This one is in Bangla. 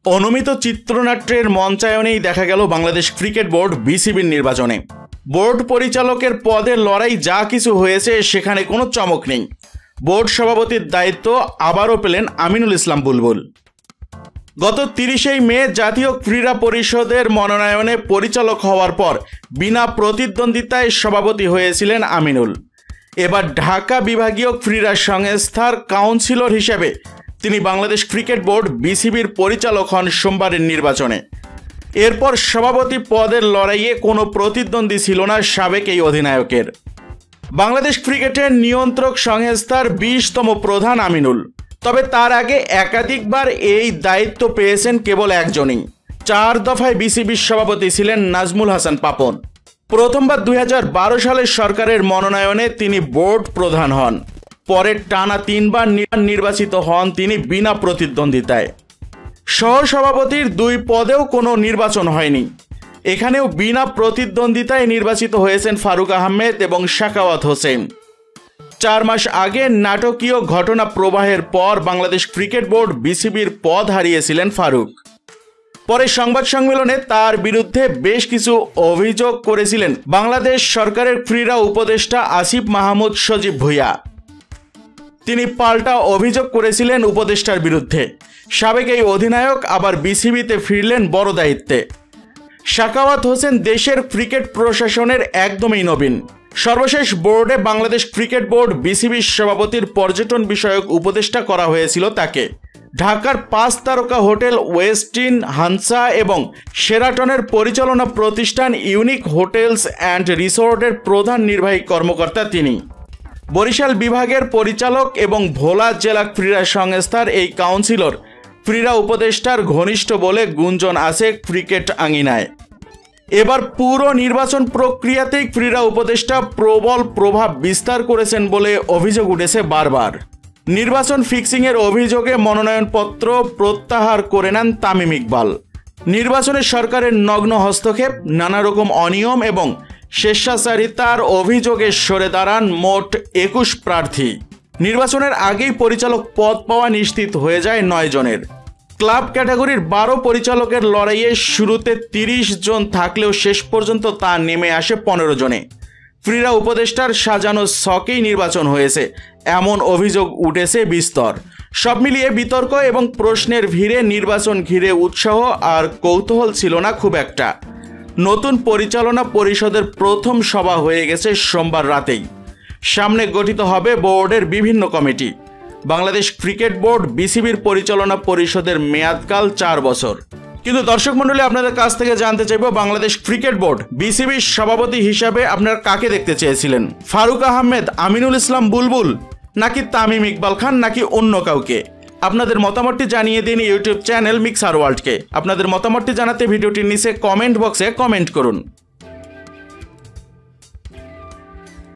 অনুমিত চিত্রনাট্যের মঞ্চায়নেই দেখা গেল বাংলাদেশ ক্রিকেট বোর্ড বিসিবির নির্বাচনে। বোর্ড পরিচালকের পদের লড়াই যা কিছু হয়েছে সেখানে কোনো চমক নেই। বোর্ড সভাপতির দায়িত্ব আবারও পেলেন আমিনুল ইসলাম বুলবুল। গত 30 মে জাতীয় ক্রীড়া পরিষদের মনোনয়নে পরিচালক হওয়ার পর বিনা প্রতিদ্বন্দ্বিতায় সভাপতি হয়েছিলেন আমিনুল। এবার ঢাকা বিভাগীয় ক্রীড়া সংস্থার কাউন্সিলর হিসেবে তিনি বাংলাদেশ ক্রিকেট বোর্ড বিসিবির পরিচালক হন সোমবারের নির্বাচনে। এরপর সভাপতি পদের লড়াইয়ে কোনো প্রতিদ্বন্দ্বী ছিল না সাবেক এই অধিনায়কের। বাংলাদেশ ক্রিকেটের নিয়ন্ত্রক সংস্থার 20তম প্রধান আমিনুল। তবে তার আগে একাধিকবার এই দায়িত্ব পেয়েছেন কেবল একজনই। 4 দফায় বিসিবির সভাপতি ছিলেন নাজমুল হাসান পাপন। প্রথমবার 2012 সালের সরকারের মনোনয়নে তিনি বোর্ড প্রধান হন। পরে টানা 3 বার নির্বাচিত হন তিনি বিনা প্রতিদ্বন্দ্বিতায়। সহসভাপতির 2 পদেও কোনো নির্বাচন হয়নি। এখানেও বিনা প্রতিদ্বন্দ্বিতায় নির্বাচিত হয়েছেন ফারুক আহমেদ এবং সাখাওয়াত হোসেন। 4 মাস আগে নাটকীয় ঘটনা প্রবাহের পর বাংলাদেশ ক্রিকেট বোর্ড বিসিবির পদ হারিয়েছিলেন ফারুক। পরে সংবাদ সম্মেলনে তার বিরুদ্ধে বেশ কিছু অভিযোগ করেছিলেন বাংলাদেশ সরকারের ক্রীড়া উপদেষ্টা আসিফ মাহমুদ সজীব ভুঁইয়া। তিনি পাল্টা অভিযোগ করেছিলেন উপদেষ্টার বিরুদ্ধে। সাবেক এই অধিনায়ক আবার বিসিবিতে ফিরলেন বড় দায়িত্বে। সাখাওয়াত হোসেন দেশের ক্রিকেট প্রশাসনের একদমই নবীন। সর্বশেষ বোর্ডে বাংলাদেশ ক্রিকেট বোর্ড বিসিবির সভাপতির পর্যটন বিষয়ক উপদেষ্টা করা হয়েছিল তাকে। ঢাকার 5 তারকা হোটেল ওয়েস্টিন, হানসা এবং শেরাটনের পরিচালনা প্রতিষ্ঠান ইউনিক হোটেলস অ্যান্ড রিসোর্টের প্রধান নির্বাহী কর্মকর্তা তিনি। বরিশাল বিভাগের পরিচালক এবং ভোলা জেলা ক্রীড়া সংস্থার এই কাউন্সিলর ক্রীড়া উপদেষ্টার ঘনিষ্ঠ বলে গুঞ্জন আছে ক্রিকেট আঙিনায়। এবার পুরো নির্বাচন প্রক্রিয়াতেই ক্রীড়া উপদেষ্টা প্রবল প্রভাব বিস্তার করেছেন বলে অভিযোগ উঠেছে বারবার। নির্বাচন ফিক্সিংয়ের অভিযোগে মনোনয়নপত্র প্রত্যাহার করে নেন তামিম ইকবাল। নির্বাচনে সরকারের নগ্ন হস্তক্ষেপ, নানা রকম অনিয়ম এবং স্বেচ্ছাচারিতার অভিযোগে সরে দাঁড়ান মোট 21 প্রার্থী। নির্বাচনের আগেই পরিচালক পদ পাওয়া নিশ্চিত হয়ে যায় 9 জনের। ক্লাব ক্যাটাগরির 12 পরিচালকের লড়াইয়ে শুরুতে 30 জন থাকলেও শেষ পর্যন্ত তা নেমে আসে 15 জনে। ক্রীড়া উপদেষ্টার সাজানো ছকেই নির্বাচন হয়েছে এমন অভিযোগ উঠেছে বিস্তর। সব মিলিয়ে বিতর্ক এবং প্রশ্নের ভিড়ে নির্বাচন ঘিরে উৎসাহ আর কৌতূহল ছিল না খুব একটা। নতুন পরিচালনা পরিষদের প্রথম সভা হয়ে গেছে সোমবার রাতেই। সামনে গঠিত হবে বোর্ডের বিভিন্ন কমিটি। বাংলাদেশ ক্রিকেট বোর্ড বিসিবির পরিচালনা পরিষদের মেয়াদকাল 4 বছর। কিন্তু দর্শক মণ্ডলী, আপনাদের কাছ থেকে জানতে চাইব, বাংলাদেশ ক্রিকেট বোর্ড বিসিবির সভাপতি হিসাবে আপনারা কাকে দেখতে চেয়েছিলেন? ফারুক আহমেদ, আমিনুল ইসলাম বুলবুল, নাকি তামিম ইকবাল খান, নাকি অন্য কাউকে? আপনাদের মতামতটি জানিয়ে দিন ইউটিউব চ্যানেল মিক্সার ওয়ার্ল্ডকে। আপনাদের মতামতটি জানাতে ভিডিওটির নিচে কমেন্ট বক্সে কমেন্ট করুন।